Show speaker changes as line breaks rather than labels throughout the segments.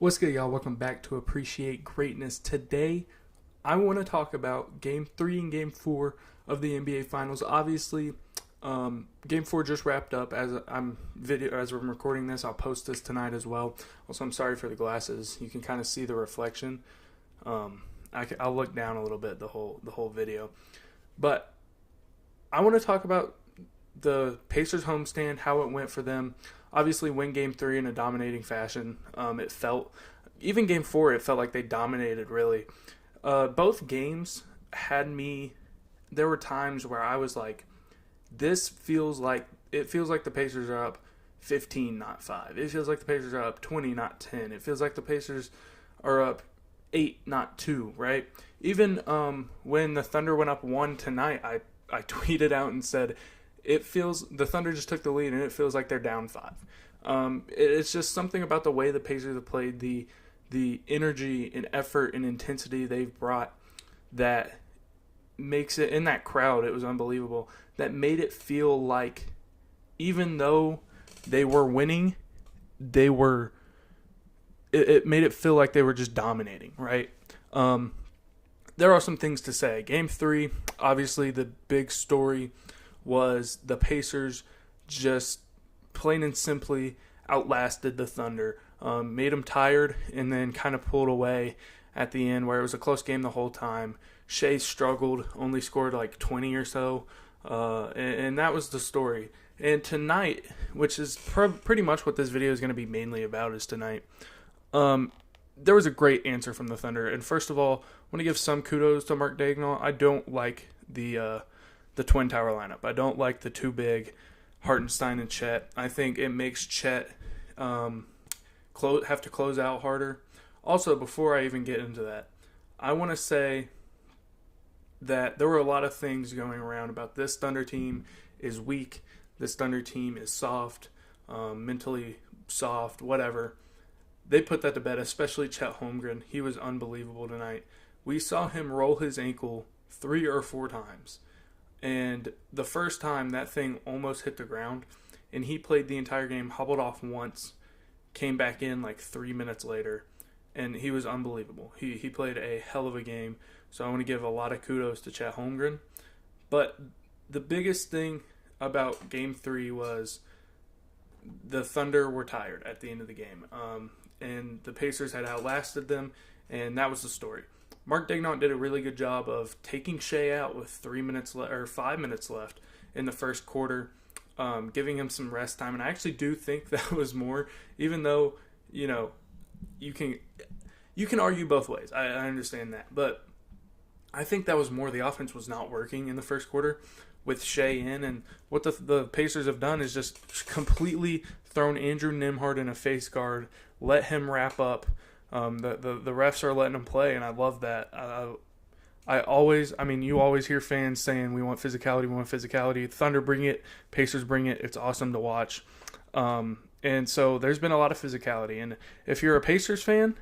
What's good, y'all? Welcome back to Appreciate Greatness. Today, I want to talk about Game 3 and Game 4 of the NBA Finals. Obviously, Game 4 just wrapped up. As I'm recording this, I'll post this tonight as well. Also, I'm sorry for the glasses. You can kind of see the reflection. I'll look down a little bit the whole video, but I want to talk about the Pacers homestand, how it went for them. Obviously, win Game 3 in a dominating fashion. It felt, even Game 4, it felt like they dominated, really. Both games had me, there were times where I was like, it feels like the Pacers are up 15, not 5. It feels like the Pacers are up 20, not 10. It feels like the Pacers are up 8, not 2, right? Even when the Thunder went up 1 tonight, I tweeted out and said, the Thunder just took the lead and it feels like they're down 5. It's just something about the way the Pacers have played, the energy and effort and intensity they've brought that makes it, in that crowd, it was unbelievable, that made it feel like even though they were winning, it made it feel like they were just dominating, right? There are some things to say. Game 3, obviously the big story was the Pacers just plain and simply outlasted the Thunder, made them tired, and then kind of pulled away at the end where it was a close game the whole time. Shea struggled, only scored like 20 or so, and that was the story. And tonight, which is pretty much what this video is going to be mainly about, is tonight, there was a great answer from the Thunder. And first of all, I want to give some kudos to Mark Daigneault. I don't like the Twin Tower lineup. I don't like the too big Hartenstein and Chet. I think it makes Chet have to close out harder. Also, before I even get into that, I want to say that there were a lot of things going around about this Thunder team is weak, this Thunder team is soft, mentally soft, whatever. They put that to bed, especially Chet Holmgren. He was unbelievable tonight. We saw him roll his ankle 3 or 4 times. And the first time, that thing almost hit the ground, and he played the entire game, hobbled off once, came back in like 3 minutes later, and he was unbelievable. He played a hell of a game, so I want to give a lot of kudos to Chet Holmgren. But the biggest thing about Game 3 was the Thunder were tired at the end of the game, and the Pacers had outlasted them, and that was the story. Mark Daigneault did a really good job of taking Shea out with 5 minutes left in the first quarter, giving him some rest time. And I actually do think that was more, even though, you can argue both ways. I understand that. But I think that was more, the offense was not working in the first quarter with Shea in. And what the Pacers have done is just completely thrown Andrew Nembhard in a face guard, let him wrap up. The refs are letting them play, and I love that. You always hear fans saying we want physicality. Thunder bring it, Pacers bring it. It's awesome to watch. And so there's been a lot of physicality. And if you're a Pacers fan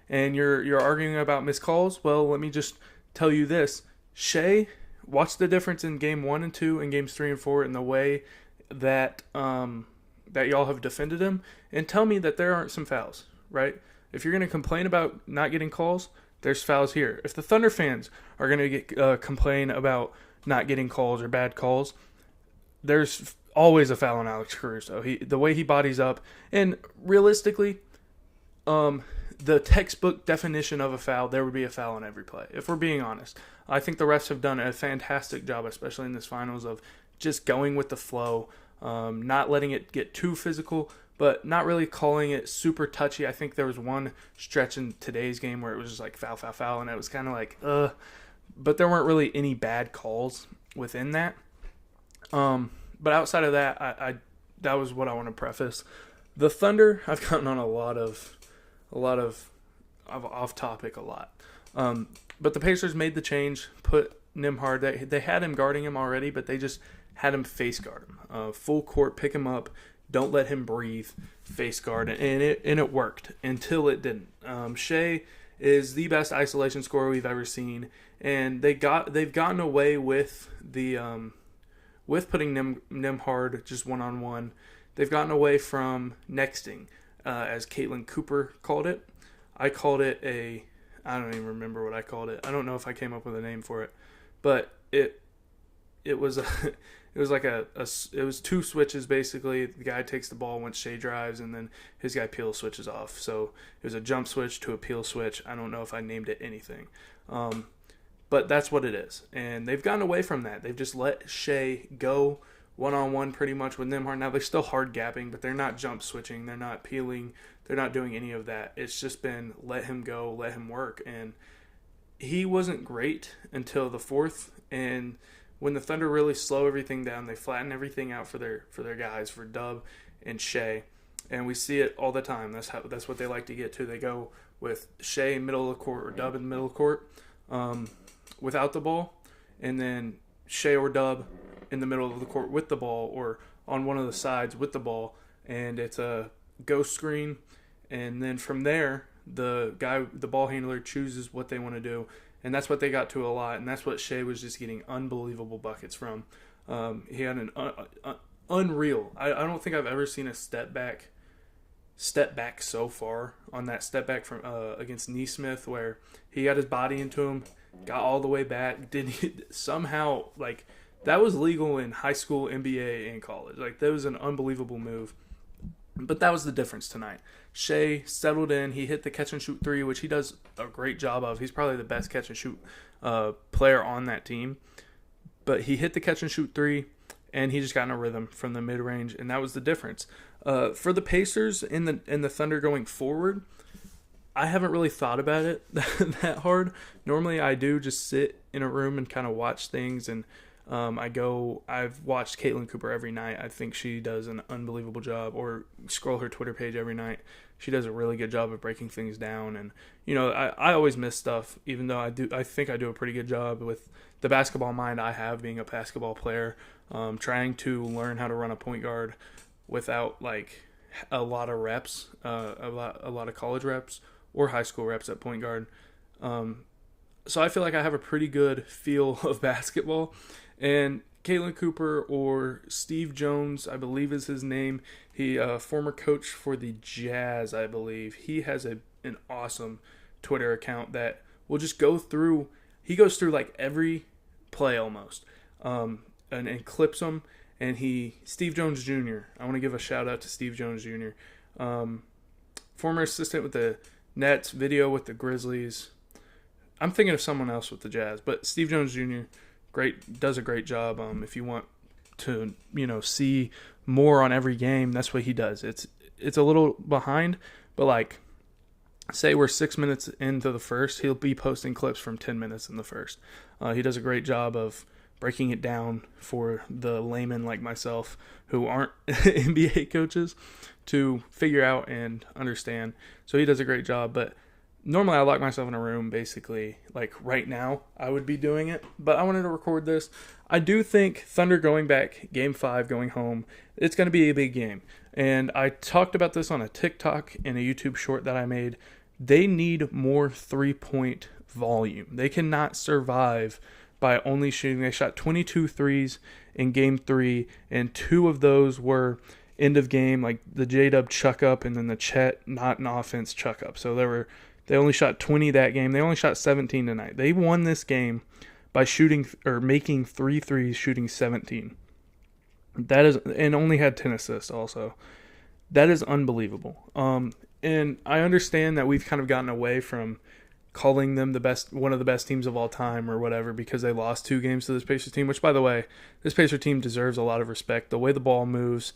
and you're arguing about missed calls, well, let me just tell you this: Shea, watch the difference in game 1 and 2 and games 3 and 4 and the way that that y'all have defended him, and tell me that there aren't some fouls, right? If you're going to complain about not getting calls, there's fouls here. If the Thunder fans are going to complain about not getting calls or bad calls, there's always a foul on Alex Caruso. The way he bodies up, and realistically, the textbook definition of a foul, there would be a foul on every play. If we're being honest, I think the refs have done a fantastic job, especially in this finals, of just going with the flow, not letting it get too physical, but not really calling it super touchy. I think there was one stretch in today's game where it was just like foul, and it was kind of like, but there weren't really any bad calls within that. But outside of that, I that was what I want to preface. The Thunder, I've gotten on a lot of off topic a lot. But the Pacers made the change, put Nembhard. They had him guarding him already, but they just had him face guard him, full court, pick him up. Don't let him breathe, face guard, and it worked until it didn't. Shea is the best isolation scorer we've ever seen, and they've gotten away with with putting Nembhard just one-on-one. They've gotten away from nexting, as Caitlin Cooper called it. I called it I don't even remember what I called it. I don't know if I came up with a name for it, but it was a it was like it was two switches basically. The guy takes the ball once Shea drives, and then his guy peel switches off. So it was a jump switch to a peel switch. I don't know if I named it anything, but that's what it is. And they've gotten away from that. They've just let Shea go one-on-one pretty much with Nembhard. Now they're still hard gapping, but they're not jump switching. They're not peeling. They're not doing any of that. It's just been let him go, let him work. And he wasn't great until the fourth. And when the Thunder really slow everything down, they flatten everything out for their guys, for Dub and Shea. And we see it all the time. That's what they like to get to. They go with Shea in middle of the court or Dub in the middle of the court without the ball, and then Shea or Dub in the middle of the court with the ball, or on one of the sides with the ball, and it's a ghost screen. And then from there, the ball handler chooses what they want to do, and that's what they got to a lot, and that's what Shea was just getting unbelievable buckets from. He had an unreal. I don't think I've ever seen a step back so far on that step back from against Neesmith, where he got his body into him, got all the way back, somehow, like, that was legal in high school, NBA, and college. Like, that was an unbelievable move. But that was the difference tonight. Shea settled in. He hit the catch-and-shoot three, which he does a great job of. He's probably the best catch-and-shoot player on that team. But he hit the catch-and-shoot three, and he just got in a rhythm from the mid-range, and that was the difference. For the Pacers and the Thunder going forward, I haven't really thought about it that hard. Normally I do just sit in a room and kind of watch things, and I've watched Caitlin Cooper every night. I think she does an unbelievable job, or scroll her Twitter page every night. She does a really good job of breaking things down. And, I always miss stuff, even though I think I do a pretty good job with the basketball mind I have being a basketball player, trying to learn how to run a point guard without like a lot of reps, a lot of college reps or high school reps at point guard. So I feel like I have a pretty good feel of basketball. And Caitlin Cooper, or Steve Jones, I believe is his name. He former coach for the Jazz, I believe. He has an awesome Twitter account that will just go through. He goes through like every play almost, and clips them. And Steve Jones Jr. I want to give a shout out to Steve Jones Jr. Former assistant with the Nets, video with the Grizzlies. I'm thinking of someone else with the Jazz, but Steve Jones Jr. does a great job. If you want to, see more on every game, that's what he does. It's a little behind, but like, say we're 6 minutes into the first, he'll be posting clips from 10 minutes in the first. He does a great job of breaking it down for the layman like myself who aren't NBA coaches to figure out and understand. So he does a great job, but normally I lock myself in a room, basically, like right now I would be doing it, but I wanted to record this. I do think Thunder going back, Game 5, going home, it's going to be a big game. And I talked about this on a TikTok and a YouTube short that I made. They need more three-point volume. They cannot survive by only shooting. They shot 22 threes in Game 3, and 2 of those were end of game, like the J-Dub chuck up and then the Chet not an offense chuck up. So they only shot 20 that game. They only shot 17 tonight. They won this game by shooting or making 3 threes, shooting 17. That is, and only had 10 assists also. That is unbelievable. And I understand that we've kind of gotten away from calling them one of the best teams of all time or whatever, because they lost 2 games to this Pacers team, which, by the way, this Pacers team deserves a lot of respect. The way the ball moves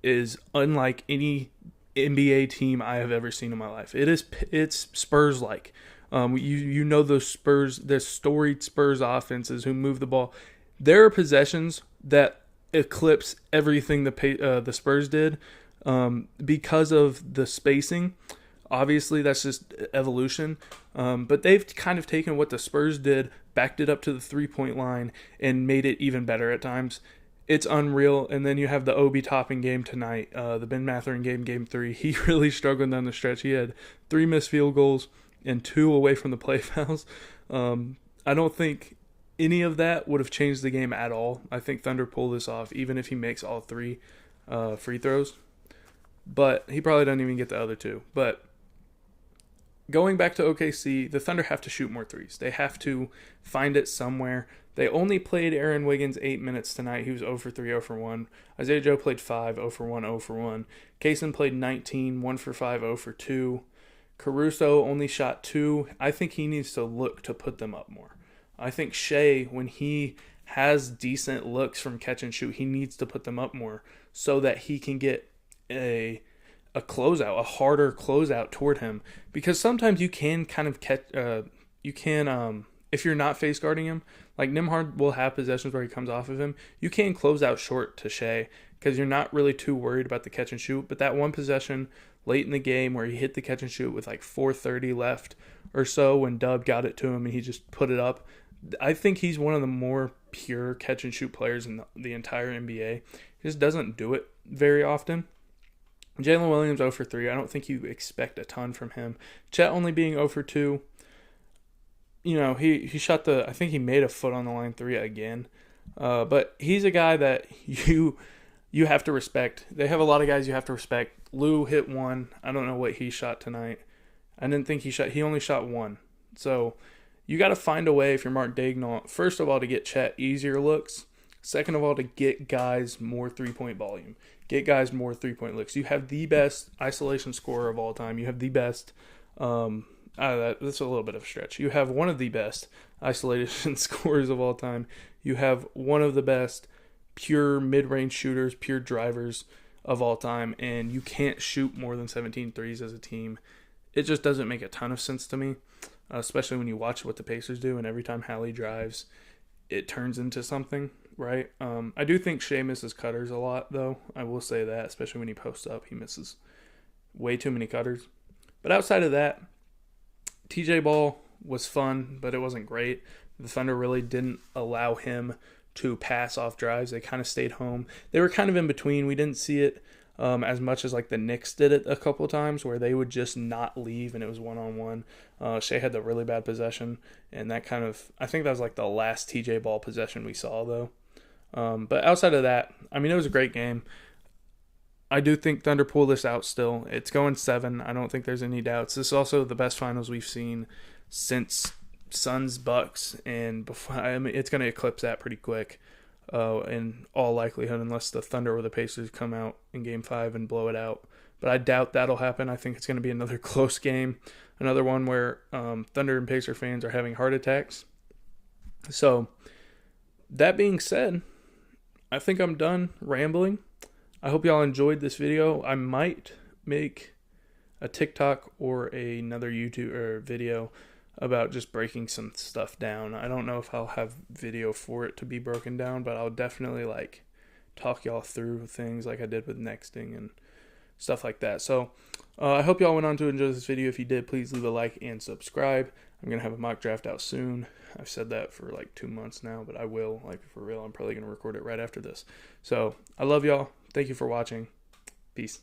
is unlike any NBA team I have ever seen in my life. It's Spurs-like. Those Spurs, the storied Spurs offenses who move the ball. There are possessions that eclipse everything the Spurs did because of the spacing. Obviously, that's just evolution. But they've kind of taken what the Spurs did, backed it up to the three-point line, and made it even better at times. It's unreal. And then you have the Obi Toppin game tonight, the Ben Mathurin game 3. He really struggled down the stretch. He had 3 missed field goals and 2 away from the play fouls. I don't think any of that would have changed the game at all. I think Thunder pulled this off, even if he makes all 3 free throws. But he probably doesn't even get the other 2. But going back to OKC, the Thunder have to shoot more threes. They have to find it somewhere. They only played Aaron Wiggins 8 minutes tonight. He was 0 for 3, 0 for 1. Isaiah Joe played 5, 0 for 1, 0 for 1. Kaysen played 19, 1 for 5, 0 for 2. Caruso only shot 2. I think he needs to look to put them up more. I think Shea, when he has decent looks from catch and shoot, he needs to put them up more so that he can get a closeout, a harder closeout toward him. Because sometimes you can kind of catch, if you're not face guarding him, like Nembhard will have possessions where he comes off of him. You can close out short to Shea because you're not really too worried about the catch and shoot. But that one possession late in the game where he hit the catch and shoot with like 4:30 left or so when Dub got it to him and he just put it up. I think he's one of the more pure catch and shoot players in the entire NBA. He just doesn't do it very often. Jalen Williams 0 for 3. I don't think you expect a ton from him. Chet only being 0 for 2. You know, he shot I think he made a foot on the line 3 again. But he's a guy that you have to respect. They have a lot of guys you have to respect. Lou hit 1. I don't know what he shot tonight. I didn't think he only shot 1. So you got to find a way if you're Mark Daigneault, first of all, to get Chet easier looks. Second of all, to get guys more three-point volume. Get guys more three-point looks. You have the best isolation scorer of all time. You have the best, that's a little bit of a stretch. You have one of the best isolation scorers of all time. You have one of the best pure mid-range shooters, pure drivers of all time, and you can't shoot more than 17 threes as a team. It just doesn't make a ton of sense to me, especially when you watch what the Pacers do, and every time Hallie drives, it turns into something, right? I do think Shea misses cutters a lot, though. I will say that, especially when he posts up, he misses way too many cutters. But outside of that, TJ Ball was fun, but it wasn't great. The Thunder really didn't allow him to pass off drives. They kind of stayed home. They were kind of in between. We didn't see it as much as like the Knicks did it a couple of times where they would just not leave and it was one-on-one. Shea had the really bad possession, and that kind of, I think that was like the last TJ Ball possession we saw though. But outside of that, I mean, it was a great game. I do think Thunder pull this out still. It's going 7. I don't think there's any doubts. This is also the best finals we've seen since Suns Bucks, and before, I mean, it's going to eclipse that pretty quick in all likelihood, unless the Thunder or the Pacers come out in Game 5 and blow it out. But I doubt that'll happen. I think it's going to be another close game, another one where Thunder and Pacer fans are having heart attacks. So, that being said, I think I'm done rambling. I hope y'all enjoyed this video. I might make a TikTok or another YouTube or video about just breaking some stuff down. I don't know if I'll have video for it to be broken down, but I'll definitely like talk y'all through things like I did with nexting and stuff like that. So I hope y'all went on to enjoy this video. If you did, please leave a like and subscribe. I'm going to have a mock draft out soon. I've said that for like 2 months now, but I will, like for real. I'm probably going to record it right after this. So I love y'all. Thank you for watching. Peace.